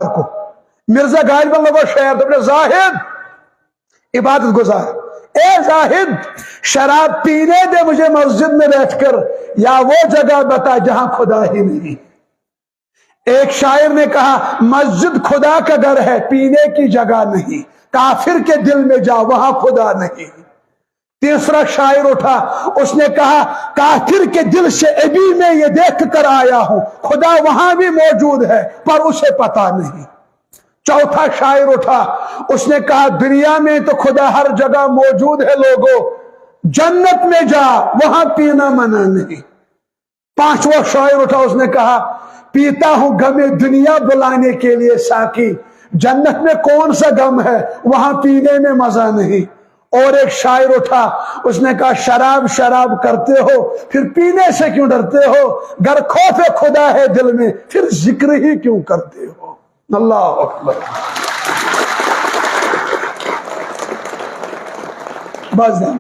को। मिर्जा गालिब को शायर तुमने जाहिद इबादत गुजार, ए जाहिद शराब पीने दे मुझे मस्जिद में बैठकर, या वो जगह बता जहां खुदा ही नहीं। एक शायर ने कहा मस्जिद खुदा का घर है, पीने की जगह नहीं, काफिर के दिल में जा वहां खुदा नहीं। तीसरा शायर उठा, उसने कहा काफिर के दिल से अभी मैं ये देख कर आया हूं, खुदा वहां भी मौजूद है पर उसे पता नहीं। चौथा शायर उठा, उसने कहा दुनिया में तो खुदा हर जगह मौजूद है लोगों, जन्नत में जा वहां पीना मना नहीं। पांचवा शायर उठा, उसने कहा पीता हूं गमे दुनिया बुलाने के लिए साकी, जन्नत में कौन सा गम है वहां पीने में मजा नहीं। और एक शायर उठा, उसने कहा शराब शराब करते हो फिर पीने से क्यों डरते हो, गर खौफ खुदा है दिल में फिर जिक्र ही क्यों करते हो। अल्लाह अकबर। बस